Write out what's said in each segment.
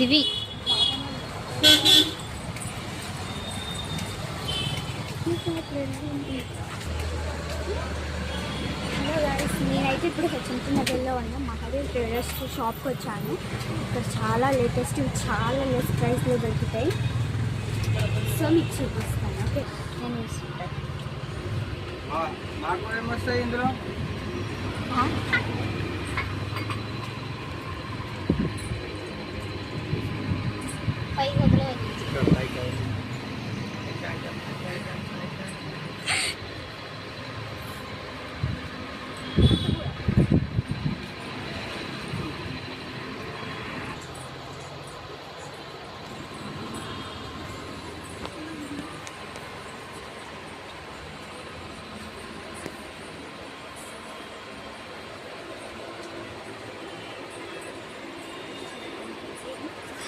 దివి hello guys, నేనైతే ఇప్పుడు HMT నగర్లో ఉన్న మహాదేవ్ ట్రేడర్స్ షాప్కి వచ్చాను. ఇక్కడ చాలా లేటెస్ట్, చాలా లెస్ ప్రైస్లో దొరుకుతాయి. సో మీకు చూపిస్తాను. ఓకే, నేను చూసుకుంటాను. నాకు ఏమొస్తాయి ఇందులో? పైకి వదిలేదు.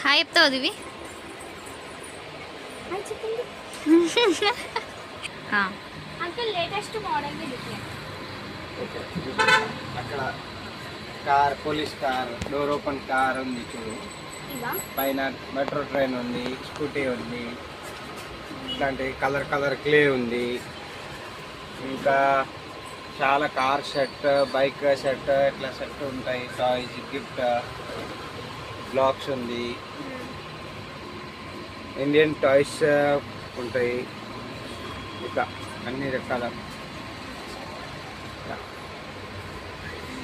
హాయ్ చెప్తావు దివి? అంకుల్ లేటెస్ట్ మోడల్ అక్కడ car, police car, door open car ఉంది చూడు. పైన మెట్రో ట్రైన్ ఉంది, స్కూటీ ఉంది, ఇట్లాంటి కలర్ క్లే ఉంది. ఇంకా చాలా కార్ సెట్, బైక్ సెట్, ఇట్లా సెట్ ఉంటాయి. టాయ్స్, గిఫ్ట్ బ్లాక్స్ ఉంది. ఇండియన్ టాయ్స్ ఉంటాయి. ఇంకా అన్ని రకాల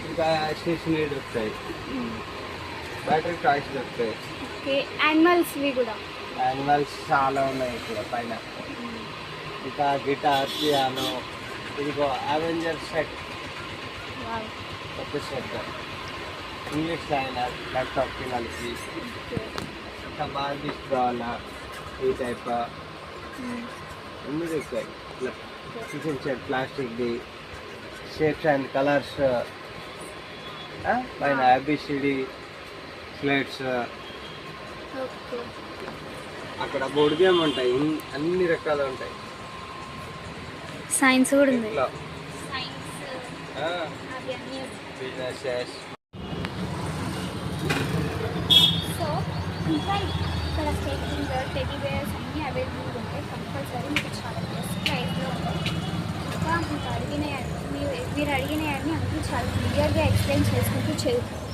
ఇంకా స్టేషనరీ దొరుకుతాయి. బ్యాటరీ టాయ్స్ దొరుకుతాయి. యానిమల్స్వి కూడా, యానిమల్స్ చాలా ఉన్నాయి ఇక్కడ పైన. ఇంకా గిటార్, పియానో, ఇదిగో అవెంజర్ సెట్, కొత్త సెట్, ఇంగ్లీష్ లైనర్, ల్యాప్టాప్ పిల్లలకి. ఇంకా బార్బీస్ డాల్, ఈ టైప్ అన్నీ దొరుకుతాయి. ఇట్లా కిచెన్ సెట్, ప్లాస్టిక్ది, షేప్స్ అండ్ కలర్స్, పైన ABCD స్లేట్స్. అక్కడ బోర్డు గేమ్ ఉంటాయి, అన్ని రకాలు ఉంటాయి. సైన్స్ కూడా ఉంది. బిజినెసెస్. సో ఇంకా ఇక్కడ స్టేకింగ్, టెడ్డీ బేర్స్ అన్నీ అవైలబుల్గా ఉంటాయి. కంపల్సరీ మీకు చాలా బెస్ట్ ప్రైస్లో ఉంటాయి. ఇంకా మీరు అడిగినవన్నీ అందుకు చాలా క్లియర్గా ఎక్స్ప్లెయిన్ చేసుకుంటూ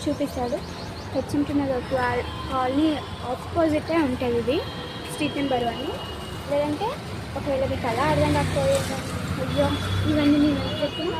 చూపిస్తాడు. హెచ్ఎంటీ నగర్ కాలనీ ఆపోజిటే ఉంటుంది ఇది, స్ట్రీట్ నెంబర్ 1. లేదంటే ఒకవేళ మీకు అలా అర్థం కాకపోయే, అయ్యో ఇవన్నీ నేను చెప్పిన